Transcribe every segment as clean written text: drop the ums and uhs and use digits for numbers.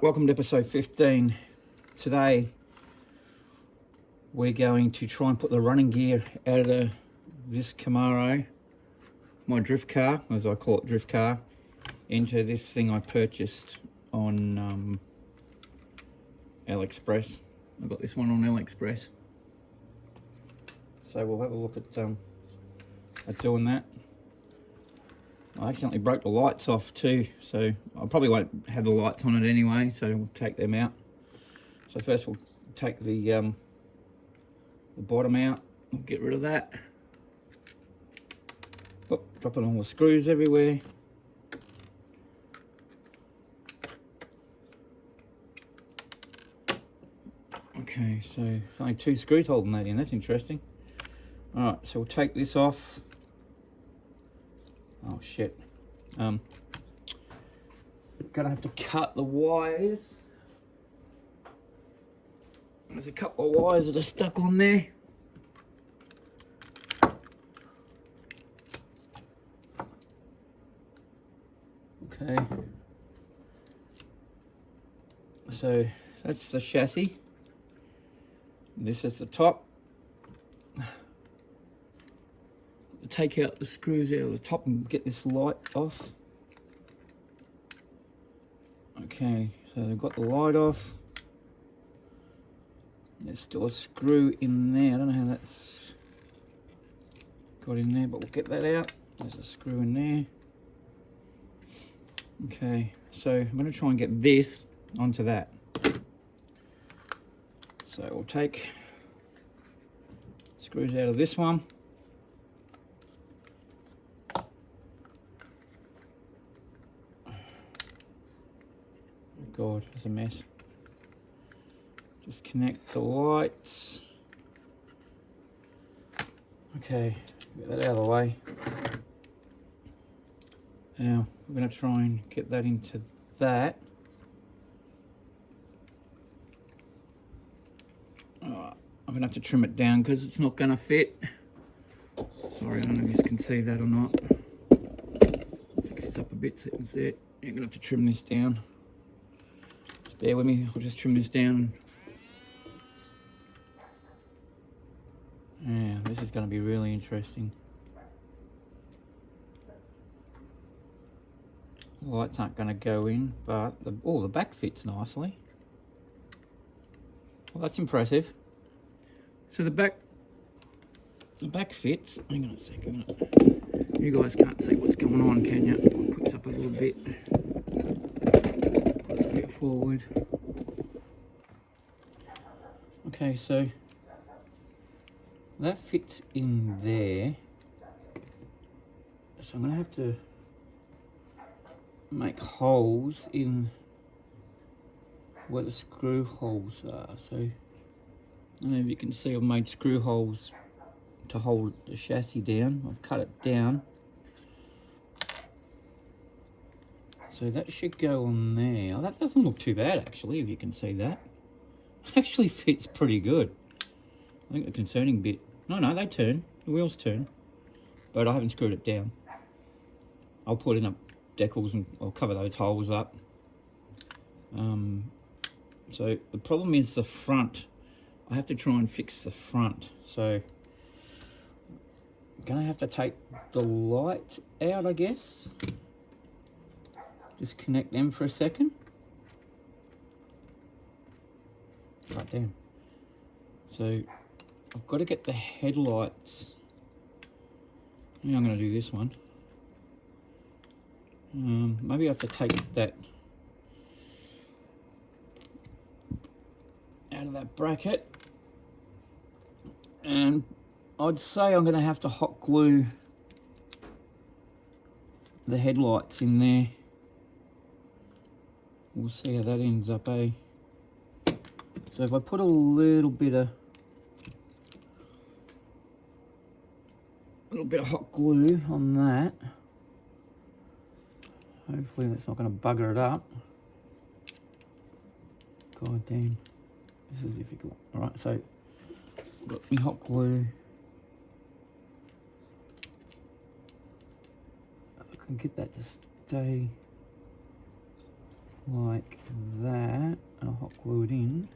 welcome to episode 15. Today we're going to try and put the running gear out of this Camaro, my drift car, as I call it, drift car, into this thing I purchased on AliExpress. I got this one on AliExpress. So we'll have a look at doing that. I accidentally broke the lights off too, so I probably won't have the lights on it anyway, so we'll take them out. So first we'll take the bottom out, we'll get rid of that. Oh, dropping all the screws everywhere. Okay, so it's only 2 screws holding that in, that's interesting. Alright, so we'll take this off. Oh shit. Gonna have to cut the wires. There's a couple of wires that are stuck on there. Okay. So that's the chassis. This is the top. Take out the screws out of the top and get this light off. Okay, so they've got the light off. There's still a screw in there. I don't know how that's got in there, but we'll get that out. There's a screw in there. Okay, so I'm going to try and get this onto that. So we'll take screws out of this one. God, it's a mess. Just connect the lights. Okay, get that out of the way. Now we're going to try and get that into that. I'm going to have to trim it down because it's not going to fit. Sorry, I don't know if you can see that or not. Fix this up a bit so you can see it. You're going to have to trim this down. Bear with me, I'll just trim this down. Yeah, this is going to be really interesting. The lights aren't going to go in, but the back fits nicely. Well, that's impressive. So the back fits. Hang on a second. You guys can't see what's going on, can you? I'll put this up a little bit. Forward. Okay, so that fits in there. So I'm going to have to make holes in where the screw holes are. So I don't know if you can see I've made screw holes to hold the chassis down. I've cut it down. So that should go on there. Oh, that doesn't look too bad actually, if you can see that. Actually fits pretty good. I think the concerning bit... No, they turn. The wheels turn. But I haven't screwed it down. I'll put in up decals and I'll cover those holes up. So the problem is the front. I have to try and fix the front. So I'm going to have to take the light out, I guess. Disconnect them for a second. Right, damn. So I've got to get the headlights. I think I'm going to do this one. Maybe I have to take that out of that bracket. And I'd say I'm going to have to hot glue the headlights in there. We'll see how that ends up, eh? So if I put a little bit of hot glue on that, hopefully that's not going to bugger it up. God damn, this is difficult. All right, so got my hot glue. If I can get that to stay like that. I'll hot glue it in.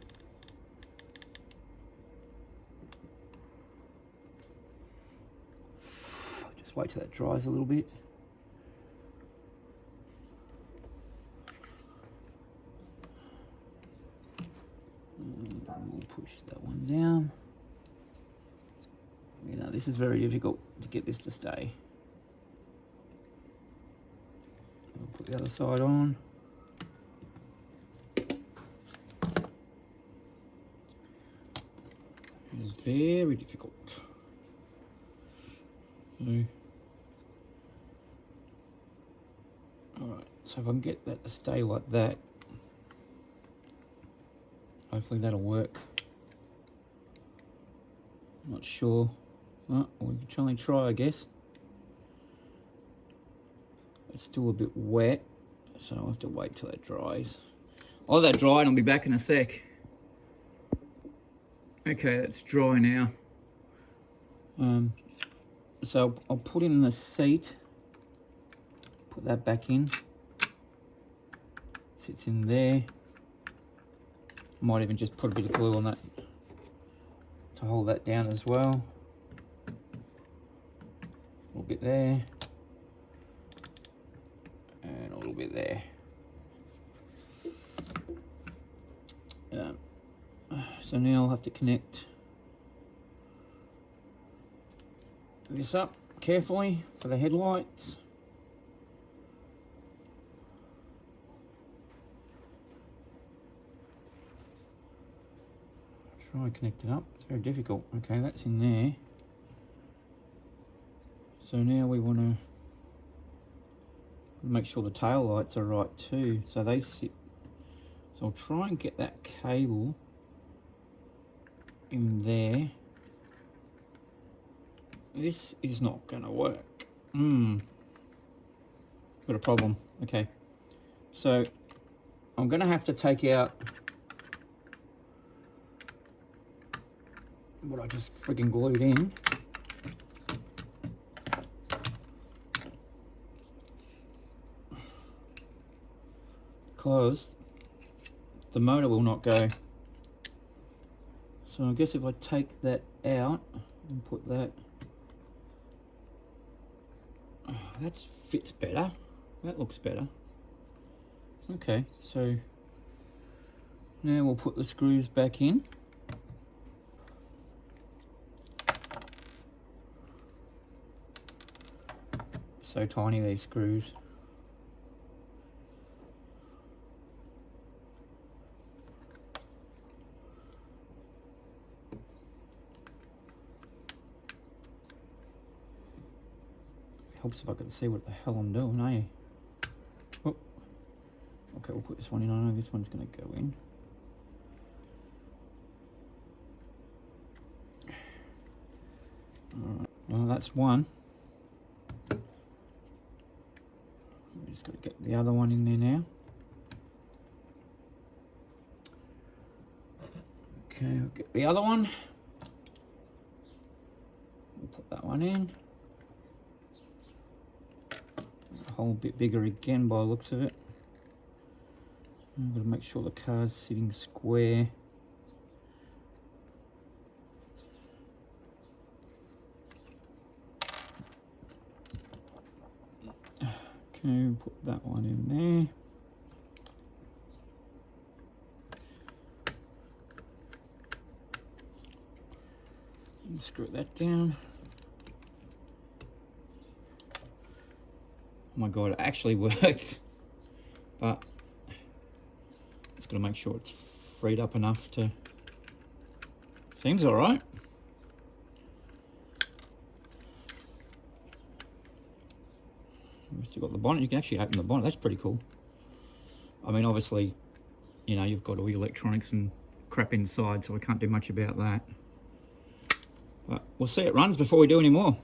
Just wait till that dries a little bit. And we'll push that one down. You know, this is very difficult to get this to stay. I'll put the other side on. It's very difficult. Alright, so if I can get that to stay like that, hopefully that'll work. I'm not sure. Well, we can only try, I guess. It's still a bit wet, so I'll have to wait till that dries. I'll let that dry and I'll be back in a sec. Okay, that's dry now. So I'll put in the seat, put that back in. Sits in there. Might even just put a bit of glue on that to hold that down as well. A little bit there. And a little bit there. So now I'll have to connect this up carefully for the headlights. Try and connect it up. It's very difficult. Okay, that's in there. So now we want to make sure the tail lights are right too. So they sit. So I'll try and get that cable in there. This is not going to work. Got a problem. Okay. So I'm going to have to take out what I just friggin' glued in. Because the motor will not go. So I guess if I take that out and put that, that fits better. That looks better. Okay, so now we'll put the screws back in. So tiny, these screws. Helps if I can see what the hell I'm doing, eh? Oh. Okay, we'll put this one in. I know this one's going to go in. Alright, well that's one. Just got to get the other one in there now. Okay, I'll get the other one. We'll put that one in. A whole bit bigger again by the looks of it. I've got to make sure the car's sitting square. Okay, put that one in there. And screw that down. Oh my god, it actually works. But just got to make sure it's freed up enough to. Seems all right. We've still got the bonnet. You can actually open the bonnet. That's pretty cool. I mean, obviously, you know, you've got all your electronics and crap inside, so I can't do much about that. But we'll see it runs before we do any more.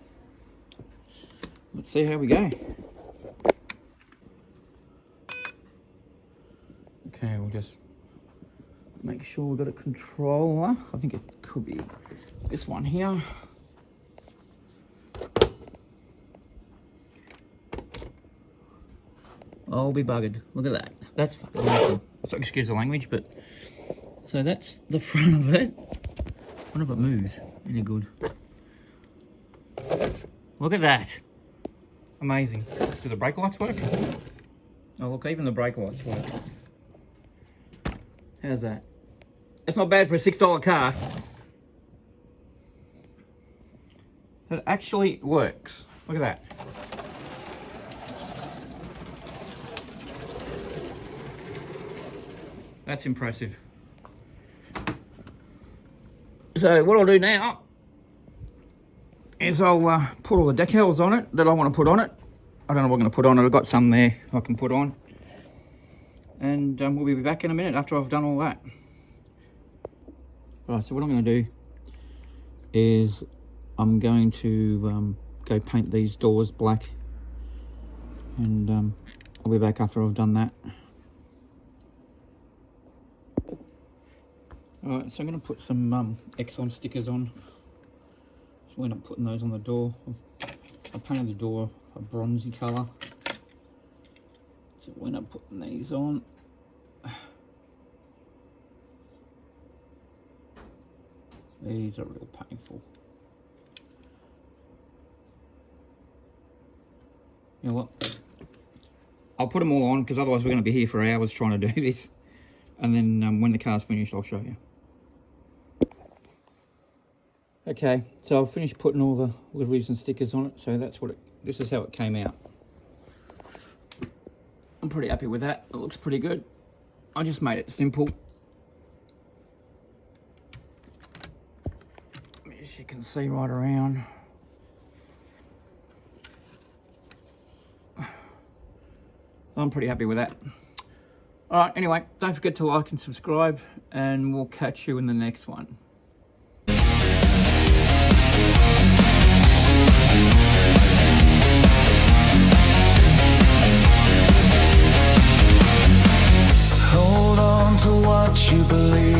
Let's see how we go. Okay, we'll just make sure we've got a controller. I think it could be this one here. I'll be buggered. Look at that. That's fucking awesome. So excuse the language, but so that's the front of it. I wonder if it moves any good. Look at that. Amazing. Do the brake lights work? Oh look, even the brake lights work. How's that? It's not bad for a $6 car. It actually works. Look at that. That's impressive. So what I'll do now is I'll put all the decals on it that I want to put on it. I don't know what I'm going to put on it. I've got some there I can put on. And we'll be back in a minute after I've done all that. Right, so what I'm going to do is I'm going to go paint these doors black. And I'll be back after I've done that. Alright, so I'm going to put some Exxon stickers on. So we'll end up putting those on the door. I painted the door a bronzy colour. So we'll end up putting these on. These are real painful. You know what? I'll put them all on because otherwise we're going to be here for hours trying to do this. And then when the car's finished, I'll show you. Okay, so I've finished putting all the liveries and stickers on it. So that's what this is how it came out. I'm pretty happy with that. It looks pretty good. I just made it simple. As you can see right around. I'm pretty happy with that. All right, anyway, don't forget to like and subscribe, and we'll catch you in the next one. Hold on to what you believe.